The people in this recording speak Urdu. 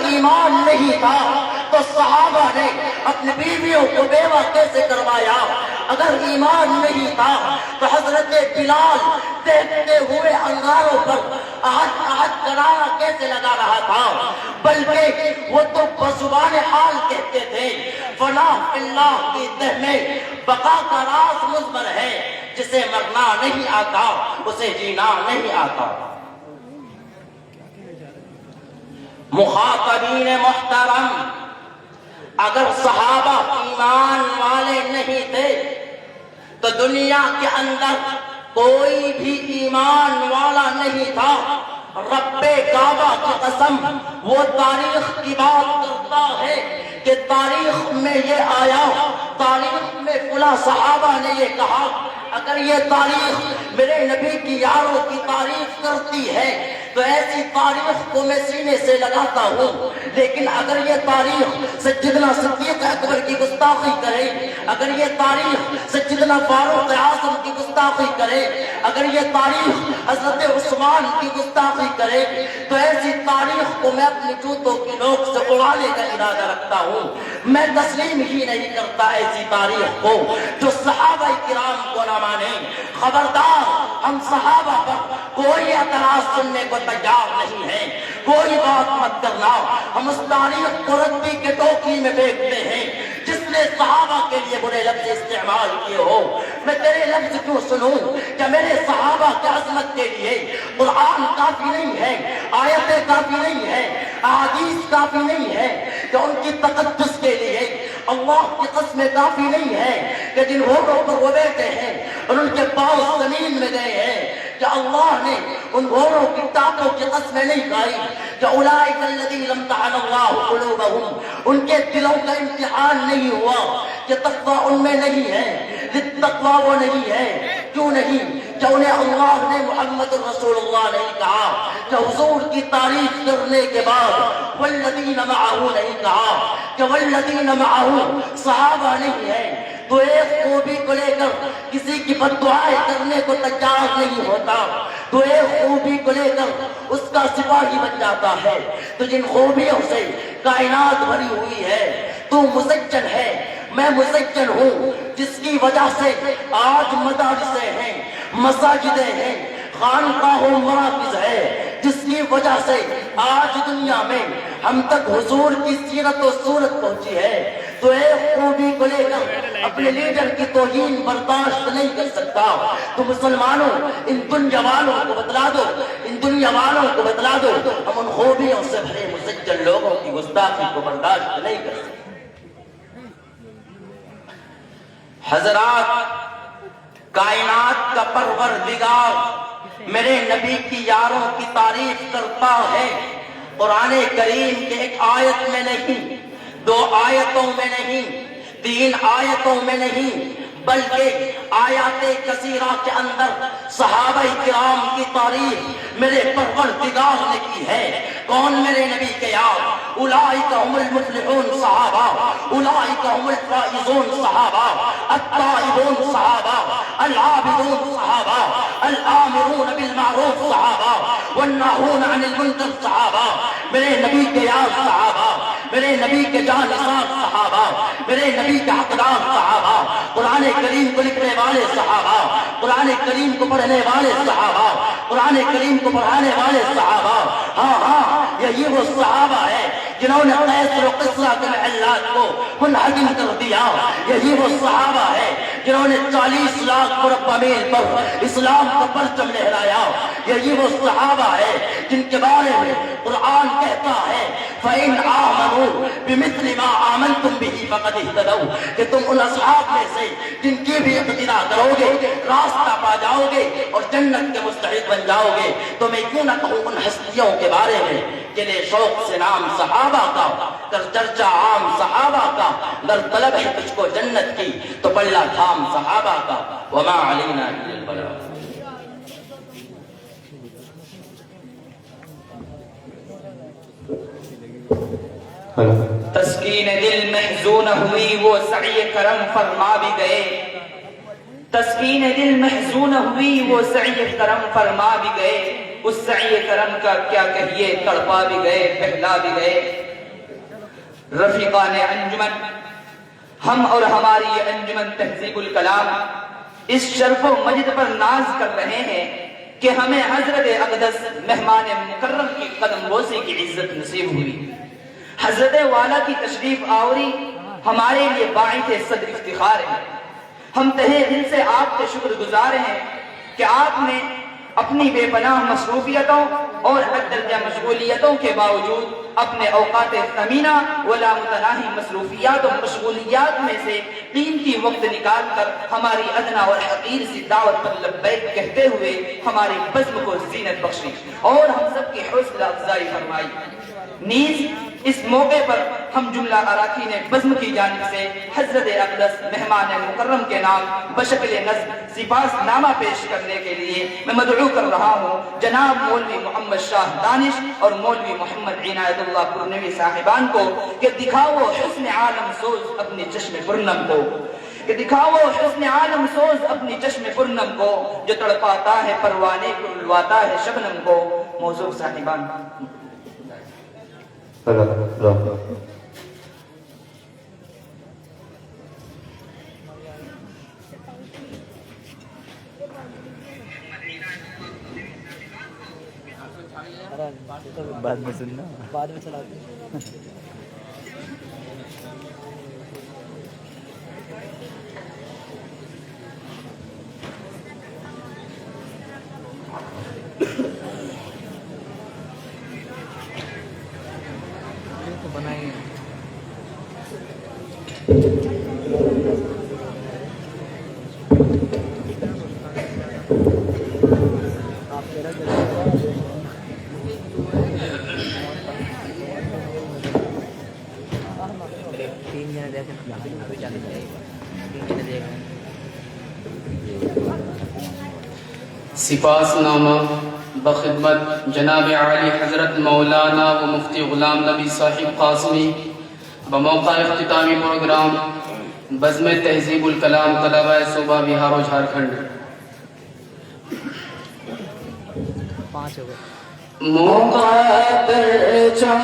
ایمان نہیں تھا تو صحابہ نے اپنی بیویوں کو بیوہ کیسے کروایا؟ اگر ایمان نہیں تھا تو حضرت بلال دیکھتے ہوئے انگاروں پر احد کرارا کیسے لگا رہا تھا؟ بلکہ وہ تو بزبان حال کہتے تھے فنا اللہ کی تہ میں بقا کا راز مضمر ہے، جسے مرنا نہیں آتا اسے جینا نہیں آتا۔ مخاطبین محترم، اگر صحابہ ایمان والے نہیں تھے تو دنیا کے اندر کوئی بھی ایمان والا نہیں تھا۔ رب کعبہ کی قسم، وہ تاریخ کی بات کرتا ہے کہ تاریخ میں یہ آیا، تاریخ میں فلاں صحابہ نے یہ کہا۔ اگر یہ تاریخ میرے نبی کی یاروں کی تعریف کرتی ہے تو ایسی تاریخ کو میں سینے سے لگاتا ہوں، لیکن اگر یہ تاریخ سیدنا صدیق اکبر کی گستاخی کرے، اگر یہ تاریخ سیدنا فاروق اعظم کی گستاخی کرے، اگر یہ تاریخ حضرت عثمان کی گستاخی کرے تو ایسی تاریخ کو میں اپنی جوتوں کی نوک سے اڑانے کا ارادہ رکھتا ہوں۔ میں تسلیم ہی نہیں کرتا ایسی تاریخ کو جو صحابہ کرام کو نہ مانے۔ خبردار، ہم صحابہ پر کوئی اعتراض سننے کو تیار نہیں ہے، کوئی بات مت کرنا۔ ہم اس تاریخ کو ردی کے ٹوکری میں پھینکتے ہیں جس نے صحابہ کے لیے برے لفظ استعمال کیے ہو۔ میں تیرے لفظ کیوں سنوں؟ کیا میرے صحابہ کی عظمت کے لیے قرآن کافی نہیں ہے، آیتیں کافی نہیں ہے، احادیث کافی نہیں ہے؟ کیا ان کی تقدس کے لیے اللہ کی قسمیں کافی نہیں ہے کہ جن گھوڑوں پر وہ بیٹھے ہیں اور ان کے پاؤں زمین میں گئے ہیں؟ کیا اللہ نے ان گھوڑوں کی ٹانگوں کی قسمیں نہیں کھائی؟ کیا اولئک الذین امتحن اللہ قلوبہم، ان کے دلوں کا امتحان نہیں ہوا کہ تقوی ان میں نہیں ہے، للتقوی وہ نہیں ہے؟ کیوں نہیں؟ کیا انہیں اللہ نے محمد رسول اللہ نہیں کہا؟ کیا حضور کی تعریف کرنے کے بعد والذین معہ نہیں کہا؟ کیا والذین معہ صحابہ نہیں ہے؟ تو ایک خوبی کو لے کر کسی کی بددعائیں کرنے کو تیار نہیں ہوتا، تو ایک خوبی کو لے کر اس کا سپاہی بن جاتا ہے۔ تو جن خوبیوں سے کائنات بھری ہوئی ہے، تو مسجل ہے، میں مسجل ہوں، جس کی وجہ سے آج مدارسیں ہیں، مساجدیں ہیں، خانقاہ و مراکز ہے، جس کی وجہ سے آج دنیا میں ہم تک حضور کی سیرت و صورت پہنچی ہے۔ تو ایک خوبی کو لے کر اپنے لیڈر کی توہین برداشت نہیں کر سکتا۔ تو مسلمانوں، ان دنیا والوں کو بتلا دو، ان دنیا والوں کو بتلا دو، ہم ان خوبیوں سے بھرے مسجل لوگوں کی گستاخی کو برداشت نہیں کر سکتے۔ حضرات، کائنات کا پروردگار میرے نبی کی یاروں کی تعریف کرتا ہے، قرآن کریم کے ایک آیت میں نہیں، 2 آیتوں میں نہیں، 3 آیتوں میں نہیں، بلکہ آیات کثیرہ کے اندر صحابہ کرام کی تعریف میرے پروردگار نے کی ہے۔ کون میرے نبی کے یار؟ اولئک هم المفلحون صحابہ، اولئک هم الفائزون صحابہ، التائبون صحابہ، العابدون صحابہ، الآمرون بالمعروف صحابہ، والناہون عن المنکر صحابہ۔ میرے نبی کے یار صحابہ، میرے نبی کے جانثار صحابہ، میرے نبی کے حقدار صحابہ، قرآن کریم کو لکھنے والے صحابہ، قرآن کریم کو پڑھنے والے صحابہ، قرآن کریم کو پڑھانے والے صحابہ۔ ہاں ہاں، یہی وہ صحابہ ہے جنہوں نے قیصر و قسرا کے محلات کو منہدم کر دیا۔ یہی وہ صحابہ ہے جنہوں نے 40 لاکھ مربع میل پر اسلام کا پرچم لہرایا۔ یہی وہ صحابہ ہے جن کے بارے میں قرآن کہتا ہے فَإِنْ آمَنُوا بِمِثْلِ مَا آمَنْتُمْ بِهِ فَقَدِ اهْتَدَوْا، کہ تم ان اصحاب میں سے جن کی بھی اقتدا کرو گے راستہ پا جاؤ گے اور جنت کے مستحق بن جاؤ گے۔ تو میں کیوں نہ کہوں ان ہستیوں کے بارے میں جنہیں شوق سے نام صحابہ کا، کر چرچا عام صحابہ کا، در طلب ہے تجھ کو جنت کی تو پلہ تھام صحابہ کا، وما علینا الا البلاغ۔ تسکین دل محزون ہوئی وہ سعی کرم فرما بھی گئے، تسکین دل محزون ہوئی وہ سعی کرم فرما بھی گئے، اس سعی کرم کا کیا کہیے تڑپا بھی گئے، پہلا بھی گئے۔ رفیقان انجمن، ہم اور ہماری یہ انجمن تہذیب الکلام اس شرف و مجد پر ناز کر رہے ہیں کہ ہمیں حضرت اقدس مہمان مکرم کی قدم بوسی کی عزت نصیب ہوئی۔ حضرت والا کی تشریف آوری ہمارے لیے باعث صدر افتخار ہے۔ ہم تہہ دل سے آپ کے شکر گزار ہیں کہ آپ نے اپنی بے پناہ مصروفیتوں اور حد درجہ مشغولیتوں کے باوجود اپنے اوقات ثمینہ ولا متناہی مصروفیات و مشغولیات میں سے قیمتی وقت نکال کر ہماری ادنا اور حقیر سی دعوت پر لبیک کہتے ہوئے ہماری بزم کو زینت بخشی اور ہم سب کی حوصلہ افزائی فرمائی۔ نیز اس موقع پر ہم جملہ اراکین بزم کی جانب سے حضرت اقدس مہمان مکرم کے نام بشکل نظم سپاس نامہ پیش کرنے کے لیے میں مدعو کر رہا ہوں جناب مولوی محمد شاہ دانش اور مولوی محمد عنایت اللہ پرنوی صاحبان کو کہ دکھاؤ حسن عالم سوز اپنی چشم پرنم کو، کہ دکھاؤ حسن عالم سوز اپنی چشم پرنم کو، جو تڑپاتا ہے پروانے کو رلواتا ہے شبنم کو۔ موضوع صاحبان بعد میں سننا، بعد میں چلا تو بنائیں آپ کہہ رہے تین جنے دیکھیں یہاں پہ جانے چاہیے، تین جنے دیکھیں۔ سپاس نامہ بخدمت جناب عالی حضرت مولانا و مفتی غلام نبی صاحب قاسمی بموقع اختتامی پروگرام بزم تہذیب الکلام طلبہ صوبہ بہار و جھارکھنڈ۔ 5 ہو گئے۔ مقدر چم